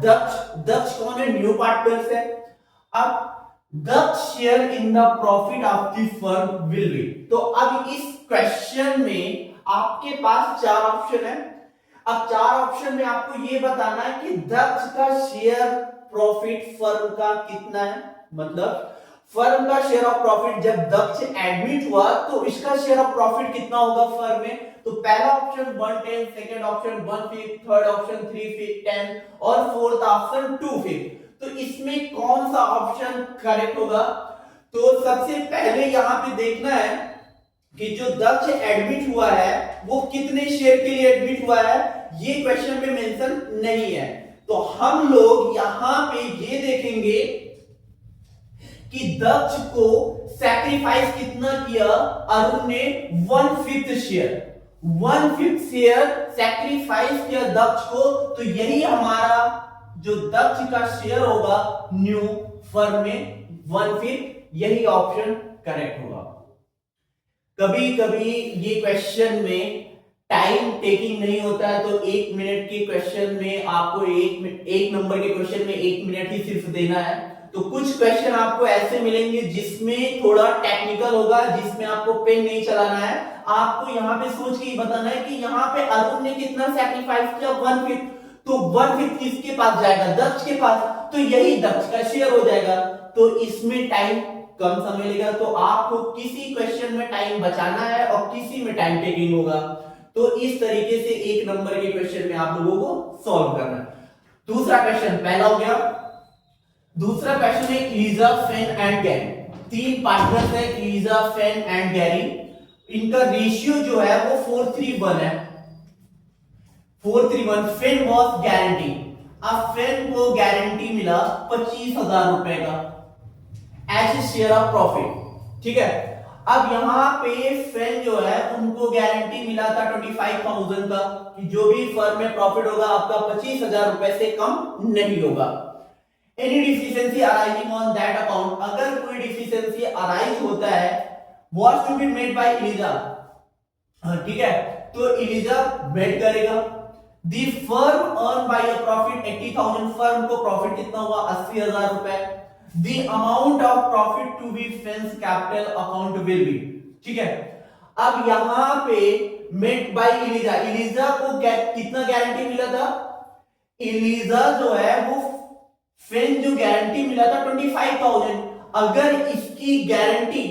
दक्ष कौन है? New partners है। अब Daksh share in the profit of the firm will be. तो अब इस क्वेश्चन में आपके पास चार ऑप्शन है। अब चार ऑप्शन में आपको यह बताना है कि दक्ष का शेयर प्रॉफिट फर्म का कितना है। मतलब फर्म का शेयर ऑफ प्रॉफिट जब दक्ष एडमिट हुआ तो इसका शेयर ऑफ प्रॉफिट कितना होगा फर्म में। तो पहला option 1/10, second option 1/5, third option 3/10 और फोर्थ ऑप्शन 2/5। तो इसमें कौन सा ऑप्शन करेक्ट होगा? तो सबसे पहले यहां पे देखना है कि जो दक्ष एडमिट हुआ है वो कितने शेयर के लिए एडमिट हुआ है, ये क्वेश्चन पे मेंशन नहीं है। तो हम लोग यहां पे ये देखेंगे कि दक्ष को सैक्रिफाइस कितना किया, अरुण ने 1/5 शेयर, 1/5 शेयर सैक्रिफाइस किया दक्ष को। तो यही हमारा जो दक्ष का शेयर होगा न्यू फर्म में 1/5, यही ऑप्शन करेक्ट होगा। कभी कभी ये क्वेश्चन में टाइम टेकिंग नहीं होता है, तो 1 मिनट के क्वेश्चन में आपको एक नंबर के क्वेश्चन में 1 मिनट ही सिर्फ देना है। तो कुछ क्वेश्चन आपको ऐसे मिलेंगे जिसमें थोड़ा टेक्निकल होगा, जिसमें आपको पेन नहीं चलाना है। आपको यहाँ पे सोच के बताना है कि यहाँ पे अरुण ने कितना सैक्रिफाइस किया, 1/5। तो 1/5 किसके पास जाएगा? दक्ष के पास। तो यही दक्ष का शेयर हो जाएगा। तो इसमें टाइम कम समय लेगा। तो आपको किसी क्वेश्चन में टाइम बचाना है और किसी में टाइम टेकिंग होगा। तो इस तरीके से 1 नंबर के क्वेश्चन में आप लोगों को सॉल्व करना है। दूसरा क्वेश्चन पहला हो गया। दूसरा क्वेश्चन है Elijah, fan and Gary. 3 partners है, इलिजा, फेन एंड गैरी। इनका रेशियो जो है वो 4:3:1 है। 4:3:1। फेन वॉज गारंटी। अब फेन को गारंटी मिला 25,000 रुपए का एज शेयर ऑफ प्रॉफिट। ठीक है। अब यहां पे फेन जो है उनको गारंटी मिला था 25,000 का कि जो भी फर्म में प्रॉफिट होगा आपका 25,000 रुपए से कम नहीं होगा। Any deficiency arising on that account, अगर कोई डिफिशियंसी अराइज होता है, what to be made by Eliza. ठीक है, तो इलिजा मेड करेगा। The firm earn by a profit 80,000, firm को प्रॉफिट कितना हुआ? 80,000 रुपए। The amount of profit to be fence capital account will be. ठीक है। अब यहां पे मेड बाय इलिजा, इलिजा को कितना गारंटी मिला था? इलिजा जो है वो फेन जो गारंटी मिला था 25,000, अगर इसकी गारंटी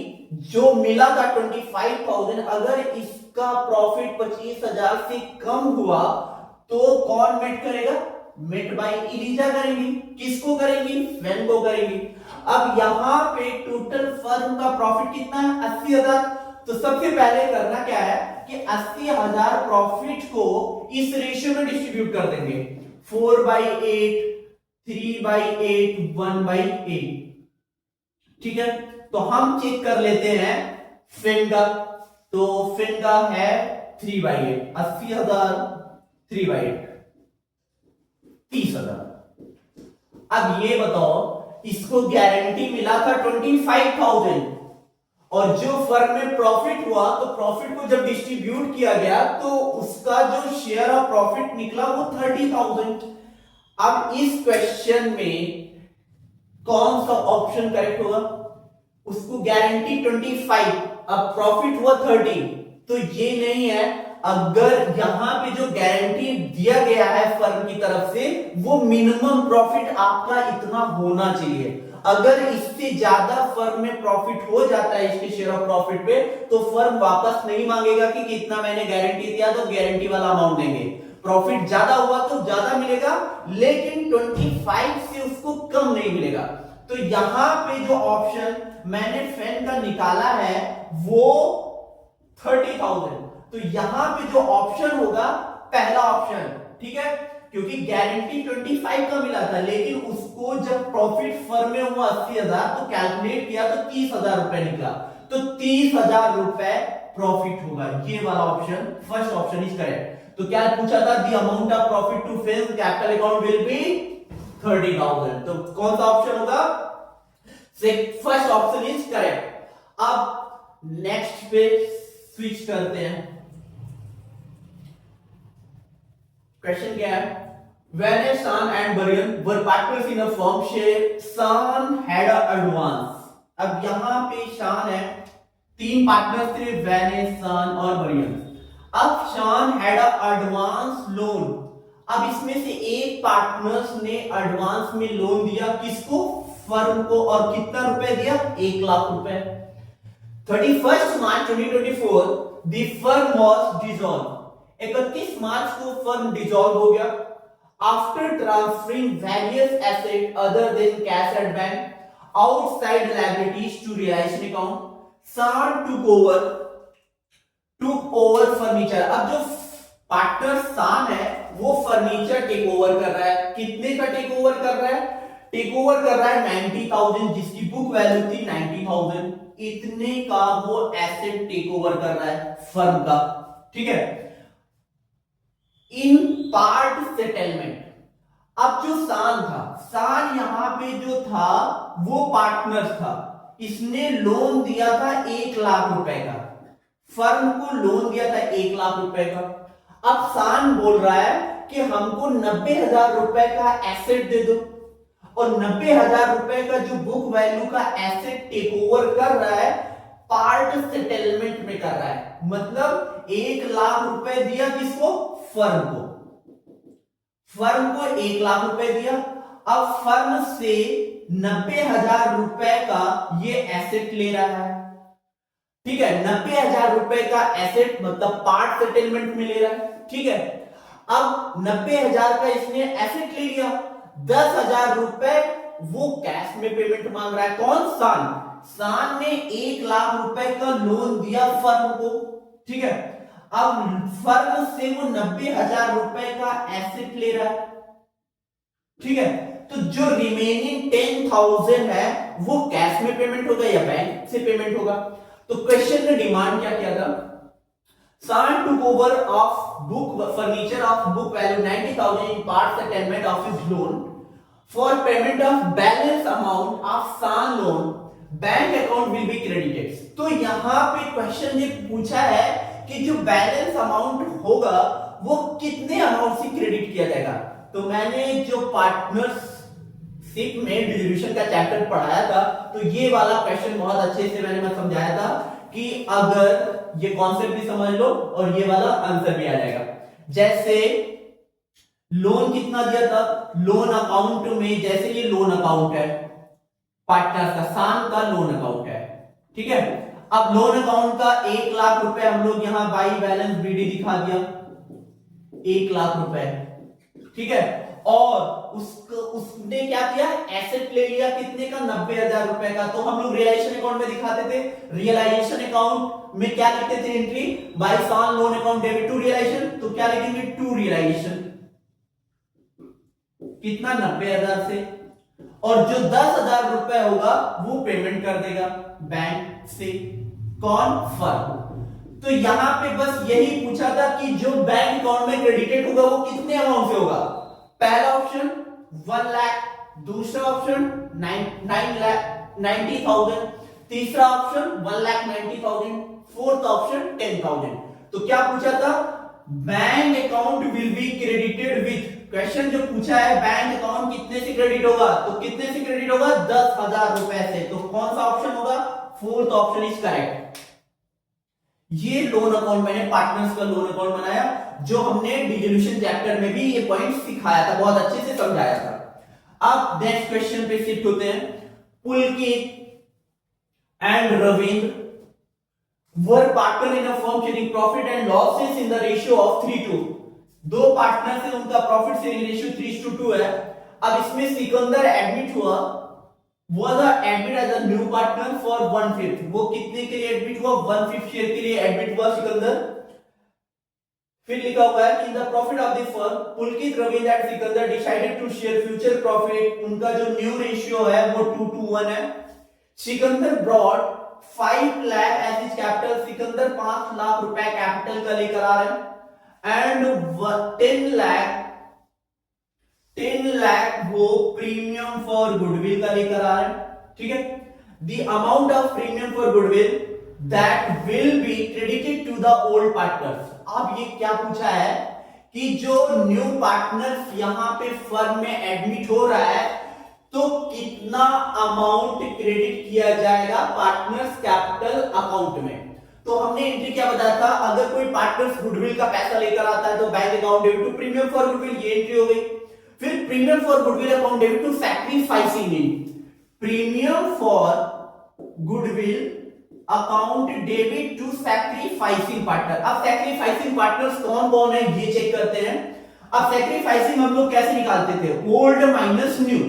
जो मिला था 25,000, अगर इसका प्रॉफिट 25,000 से कम हुआ तो कौन मेट करेगा? मेट बाय इलिजा करेंगी। किसको करेंगी? फेन को करेंगी। अब यहां पे टोटल फर्म का प्रॉफिट कितना है? 80,000। तो सबसे पहले करना क्या है कि 80,000 प्रॉफिट को इस रेशियो में डिस्ट्रीब्यूट कर देंगे, 4/8, 3/8, 1/8। ठीक है। तो हम चेक कर लेते हैं फेन का। तो फेन का है 3/8, 80,000 3/8, 30,000। अब ये बताओ, इसको गारंटी मिला था 25,000 और जो फर्म में प्रॉफिट हुआ तो प्रॉफिट को जब डिस्ट्रीब्यूट किया गया तो उसका जो शेयर ऑफ प्रॉफिट निकला वो 30,000। अब इस क्वेश्चन में कौन सा ऑप्शन करेक्ट होगा? उसको गारंटी 25, अब प्रॉफिट हुआ 30, तो ये नहीं है। अगर यहां पे जो गारंटी दिया गया है फर्म की तरफ से वो मिनिमम प्रॉफिट आपका इतना होना चाहिए। अगर इससे ज्यादा फर्म में प्रॉफिट हो जाता है इसके शेयर ऑफ प्रॉफिट पे तो फर्म वापस नहीं मांगेगा कि कितना मैंने गारंटी दिया तो गारंटी वाला अमाउंट देंगे। प्रॉफिट ज्यादा हुआ तो ज्यादा मिलेगा, लेकिन 25 से उसको कम नहीं मिलेगा। तो यहां पे जो ऑप्शन मैंने फेन का निकाला है वो 30,000। तो यहां पे जो ऑप्शन होगा पहला ऑप्शन। ठीक है, क्योंकि गारंटी 25 का मिला था, लेकिन उसको जब प्रॉफिट फर्म में हुआ 80,000 तो कैलकुलेट किया तो 30,000 रुपए निकला। तो 30,000 रुपए प्रॉफिट होगा। ये वाला option, first option is correct. तो क्या पूछा था? The amount of profit to fence capital account will be 30,000। तो कौन सा ऑप्शन होगा? First option is correct. अब नेक्स्ट पे स्विच करते हैं। क्वेश्चन क्या है? When a son and Brian were partners in a firm, Sean had a advance. अब यहाँ पे शान है, तीन पार्टनर्स थे, वैने, सन और बरियन। अब शान हैड अ एडवांस लोन। अब इसमें से एक पार्टनर्स ने एडवांस में लोन दिया, किसको? फर्म को। और कितना रुपए दिया? 1,00,000 रुपए। 31 मार्च 2024 द फर्म वाज डिसॉल्व। 31 मार्च को फर्म डिसॉल्व हो गया। After transferring various asset other than cash at bank outside liabilities to realization account, San took over furniture। अब जो पार्टनर सान है वो फर्नीचर टेक ओवर कर रहा है। कितने का टेक ओवर कर रहा है? टेक ओवर कर रहा है 90,000, जिसकी बुक वैल्यू थी 90,000। इतने का वो एसेट टेक ओवर कर रहा है फर्म का, ठीक है। इन पार्ट सेटलमेंट। अब जो सान था, सान यहां पे जो था वो पार्टनर था, इसने लोन दिया था 1,00,000 रुपए का, फर्म को लोन दिया था 1,00,000 रुपए का। अब सान बोल रहा है कि हमको 90,000 रुपए का एसेट दे दो, और 90,000 रुपए का जो बुक वैल्यू का एसेट टेक ओवर कर रहा है पार्ट सेटलमेंट में कर रहा है। मतलब 1,00,000 रुपए दिया किसको? फर्म को। फर्म को 1,00,000 रुपए दिया। अब फर्म से 90,000 रुपए का ये एसेट ले रहा है, ठीक है। 90,000 रुपए का एसेट मतलब पार्ट सेटलमेंट में ले रहा है, ठीक है। अब 90,000 का इसने एसेट ले लिया, 10,000 रुपए वो कैश में पेमेंट मांग रहा है। कौन? सान। सान ने 1,00,000 रुपए का लोन दिया फर्म को, ठीक है। अब फर्म से वो 90,000 रुपए का एसेट ले रहा है, ठीक है। तो जो रिमेनिंग 10,000 है वो कैश में पेमेंट होगा या बैंक से पेमेंट होगा? तो क्वेश्चन ने डिमांड क्या किया था? सान took over of book furniture of book value 90,000 in part settlement of his loan for payment of balance amount of सान loan, bank account will be credited. तो यहां पे क्वेश्चन ये पूछा है कि जो बैलेंस अमाउंट होगा वो कितने अमाउंट से क्रेडिट किया जाएगा। तो मैंने जो पार्टनरशिप में डिस्ट्रीब्यूशन का चैप्टर पढ़ाया था, तो ये वाला क्वेश्चन बहुत अच्छे से मैं समझाया था कि अगर ये कॉन्सेप्ट भी समझ लो और ये वाला आंसर भी आ जाएगा। जैसे लोन कितना दिया था, लोन अकाउंट में, जैसे ये लोन अकाउंट है पार्टनर का, सान का लोन अकाउंट है, ठीक है। अब लोन अकाउंट का 1,00,000 रुपए हम लोग यहां बाई बैलेंस बीडी दिखा दिया, 1,00,000 रुपए, ठीक है। और उसने क्या किया? एसेट ले लिया, कितने का? 90,000 रुपए का। तो हम लोग रियलाइजेशन अकाउंट में दिखाते थे, रियलाइजेशन अकाउंट में क्या लिखते थे? एंट्री बाय सान loan account debit to realisation. तो क्या लिखेंगे? To realisation. कितना? 90,000 से। और जो 10,000 रुपए होगा वो पेमेंट कर देगा बैंक से। कौन? फर्म। तो यहां पे बस यही पूछा था कि जो बैंक अकाउंट में क्रेडिटेड होगा वो कितने अमाउंट से होगा। पहला ऑप्शन 1 लाख, दूसरा ऑप्शन 90,000, तीसरा ऑप्शन 1,90,000, फोर्थ ऑप्शन 10,000। तो क्या पूछा था? Bank account will be credited with, question जो पूछा है बैंक अकाउंट कितने से क्रेडिट होगा, तो कितने से क्रेडिट होगा? 10,000 रुपए से। तो कौन सा ऑप्शन होगा? Fourth option is correct. ये लोन अकाउंट मैंने पार्टनर्स का लोन अकाउंट बनाया, जो हमने डिसोल्यूशन चैप्टर में भी ये पॉइंट सिखाया था, बहुत अच्छे से समझाया था। अब नेक्स्ट क्वेश्चन पे शिफ्ट होते हैं। Pulkit and Ravindra were partner in a firm sharing profit and losses in the ratio of 3:2। दो पार्टनर से उनका प्रॉफिट शेयरिंग रेशियो 3:2 है। अब इसमें सिकंदर एडमिट हुआ, was admit as a new partner for 1/5। वो कितने के लिए एडमिट हुआ? 1/5 शेयर के लिए एडमिट हुआ सिकंदर। फिर लिखा हुआ है in the profit of the firm Pulkit, Ravindra and Sikandar decided to share future profit. उनका जो न्यू रेशियो है वो 2:1 है। Sikandar brought 5 lakh as his capital, Sikandar 5 lakh रुपए कैपिटल का लेकर आ रहे हैं। एंड 10 लाख वो प्रीमियम फॉर गुडविल का लेकर आ रहे हैं, ठीक है। The amount of premium for goodwill that will be credited to the old partners. अब ये क्या पूछा है कि जो न्यू पार्टनर यहाँ पे फर्म में एडमिट हो रहा है तो कितना अमाउंट क्रेडिट किया जाएगा पार्टनर्स कैपिटल अकाउंट में। तो हमने एंट्री क्या बताया था, अगर कोई पार्टनर्स गुडविल का पैसा लेकर आता है तो bank account debit to premium for goodwill, ये एंट्री हो गई। फिर premium for goodwill account debit to sacrificing in, premium for goodwill account debit to sacrificing partner. अब सैक्रिफाइसिंग पार्टनर्स कौन कौन है ये चेक करते हैं। अब सैक्रिफाइसिंग हम लोग कैसे निकालते थे, old minus new.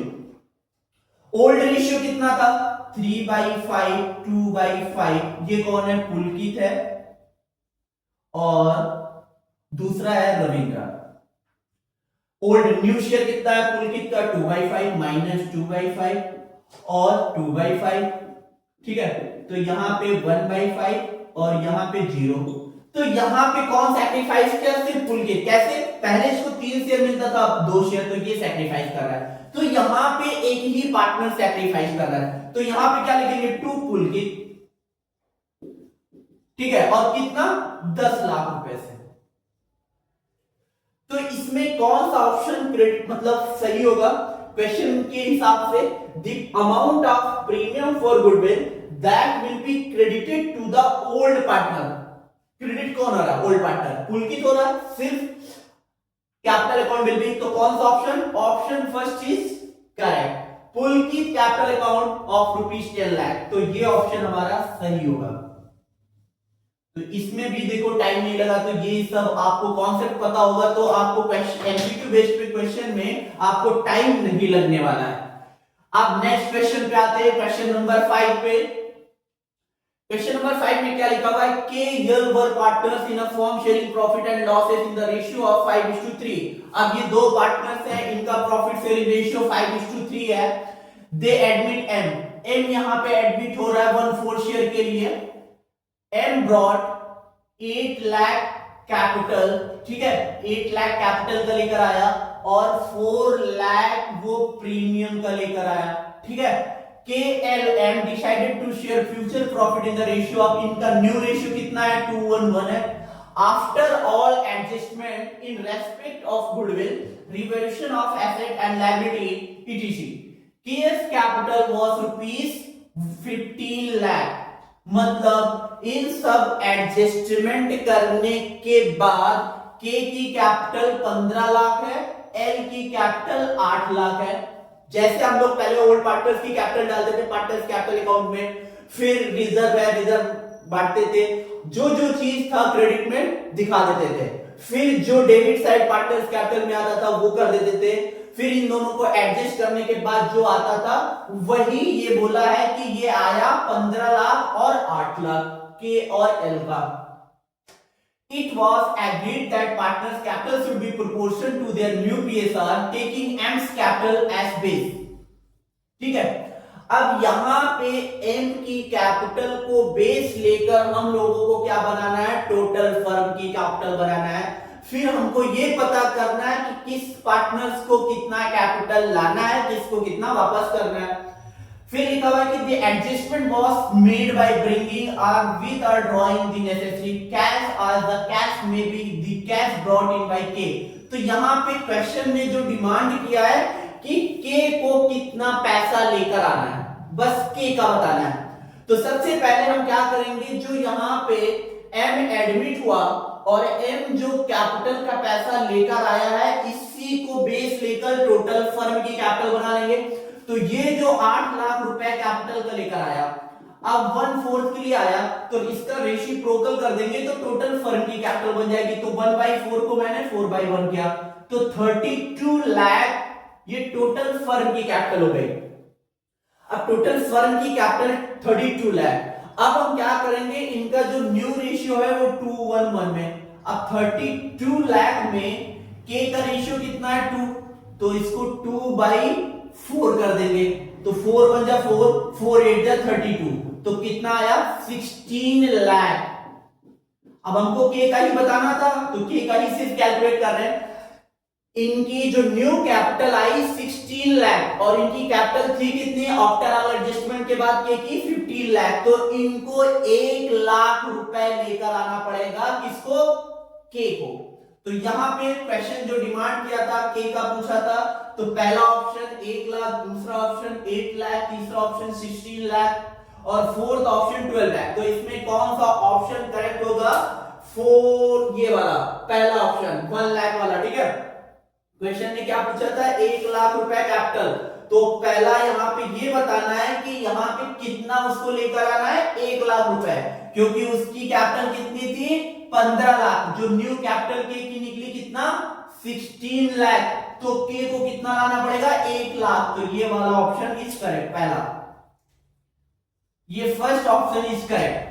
Old ratio कितना था 3/5 2/5, ये कौन है पुलकित है और दूसरा है रविंद्र। ओल्ड न्यू शेयर कितना है पुलकित का 2/5 माइनस 2/5 और 2/5, ठीक है। तो यहां पे 1/5 और यहां पे 0। तो यहां पे कौन सैक्रिफाइस किया, सिर्फ पुलकित। कैसे, पहले इसको 3 शेयर मिलता था, अब 2 शेयर, तो ये सैक्रिफाइस कर रहा है। तो यहां पे एक ही पार्टनर सैक्रिफाइस कर रहा है, तो यहां पे क्या लिखेंगे 2 पुलकित, ठीक है, और कितना 10 लाख रुपए से। तो इसमें कौन सा ऑप्शन क्रेडिट मतलब सही होगा क्वेश्चन के हिसाब से, the amount of premium for goodwill that will be credited to the old partner. Credit कौन हो रहा है, ओल्ड पार्टनर, पुलकित हो रहा है, सिर्फ कैपिटल अकाउंट विल बी। तो कौन सा option, option first is correct, Pulkit capital account of ₹10 lakh. तो ये ऑप्शन हमारा सही होगा। तो इसमें भी देखो टाइम नहीं लगा, तो ये सब आपको कॉन्सेप्ट पता होगा तो आपको क्वेश्चन एमसीक्यू बेस्ड पे क्वेश्चन में आपको टाइम नहीं लगने वाला है। अब नेक्स्ट क्वेश्चन पे आते हैं, क्वेश्चन नंबर 5 पे। क्वेश्चन नंबर 5 में क्या लिखा हुआ है, K L were partners in a firm sharing profit and losses in the ratio of 5:3। अब ये दो पार्टनर्स हैं, इनका प्रॉफिट शेयरिंग रेशियो 5:3 है। दे एडमिट एम यहां पे एडमिट हो रहा है 1/4 शेयर के लिए। एम ब्रॉट 8 लाख कैपिटल, ठीक है, 8 लाख कैपिटल का लेकर आया और 4 लाख वो प्रीमियम का लेकर आया, ठीक है। KLM decided to share future profit in the ratio of, इनका न्यू रेशियो कितना है 2:1 है। After all adjustment in respect of goodwill, revaluation of asset and liability etc. KS capital was ₹15 lakh. मतलब इन सब एडजस्टमेंट करने के बाद के की कैपिटल 15 लाख है, एल की कैपिटल 8 लाख है। जैसे हम लोग पहले ओल्ड पार्टनर्स की कैपिटल डालते थे पार्टनर्स कैपिटल अकाउंट में, फिर रिजर्व है रिजर्व बांटते थे, जो जो चीज था क्रेडिट में दिखा देते थे, फिर जो डेबिट साइड पार्टनर्स कैपिटल में आता था वो कर देते थे, फिर इन दोनों को एडजस्ट करने के बाद जो आता था वही ये बोला है कि ये आया 15 लाख और 8 लाख के और एल का। It was agreed that partners' capital should be proportional to their new PSR, taking M's capital as base. ठीक है, अब यहां पे M की कैपिटल को बेस लेकर हम लोगों को क्या बनाना है, टोटल फर्म की कैपिटल बनाना है। फिर हमको ये पता करना है कि किस पार्टनर्स को कितना कैपिटल लाना है, किसको कितना वापस करना है। फिर लिखा हुआ है कि the adjustment was made by bringing or with or drawing the necessary cash as the cash may be the cash brought in by K। तो यहाँ पे क्वेश्चन में जो डिमांड किया है कि K को कितना पैसा लेकर आना है, बस K का बताना है। तो सबसे पहले हम क्या करेंगे, जो यहाँ पे M एडमिट हुआ और M जो कैपिटल का पैसा लेकर आया है, इसी को बेस लेकर टोटल फर्म की कैपिटल बना लेंगे। तो ये जो 8 लाख रुपए कैपिटल का लेकर आया, अब 1/4 के लिए आया तो इसका रेसिप्रोकल कर देंगे तो टोटल फर्म की कैपिटल बन जाएगी। तो 1/4 को मैंने 4/1 किया तो 32 लाख ये टोटल फर्म की कैपिटल हो गई। अब टोटल फर्म की कैपिटल 32 लाख। अब हम क्या करेंगे, इनका जो न्यू रेशियो है वो 2:1 में। अब 32 लाख में के का रेशियो कितना है 2, तो इसको 2/4 कर देंगे तो 4 1 जा 4, 4 8 जा 32, तो कितना आया 16 लाख। अब हमको के का ही बताना था तो के का ही सिर्फ कैलकुलेट कर रहे हैं। इनकी जो न्यू कैपिटल आई 16 लाख और इनकी कैपिटल थी कितनी आफ्टर ऑल एडजस्टमेंट के बाद के की 15 लाख। तो इनको 1 लाख रुपए लेकर आना पड़ेगा, किसको, के को। तो यहाँ पे क्वेश्चन जो डिमांड किया था के का पूछा था, तो पहला ऑप्शन 1 लाख, दूसरा ऑप्शन 8 लाख, तीसरा ऑप्शन 16 लाख और फोर्थ ऑप्शन 12 लाख। तो इसमें कौन सा ऑप्शन करेक्ट होगा? ये वाला पहला ऑप्शन 1 लाख वाला। ठीक है, क्वेश्चन ने क्या पूछा था? 1 लाख रुपए कैपिटल। तो पहला यहाँ पे ये बताना है कि यहाँ पे कितना उसको लेकर आना है? 1 लाख रुपए, क्योंकि उसकी कैपिटल कितनी थी? 15 लाख। जो न्यू कैपिटल के की निकली कितना? 16 लाख। तो के को कितना लाना पड़ेगा? 1 लाख। तो ये वाला ऑप्शन इज करेक्ट, पहला, ये फर्स्ट ऑप्शन इज करेक्ट।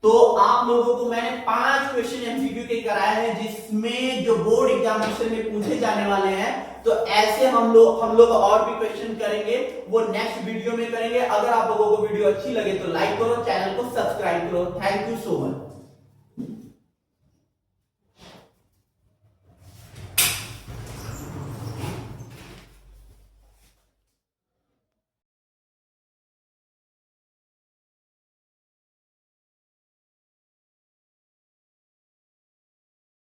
तो आप लोगों को मैंने 5 क्वेश्चन एमसीक्यू के कराए हैं, जिसमें जो बोर्ड एग्जामिनेशन में पूछे जाने वाले हैं। तो ऐसे हम लोग और भी क्वेश्चन करेंगे, वो नेक्स्ट वीडियो में करेंगे। अगर आप लोगों को वीडियो अच्छी लगे तो लाइक करो, चैनल को सब्सक्राइब करो। Thank you so much.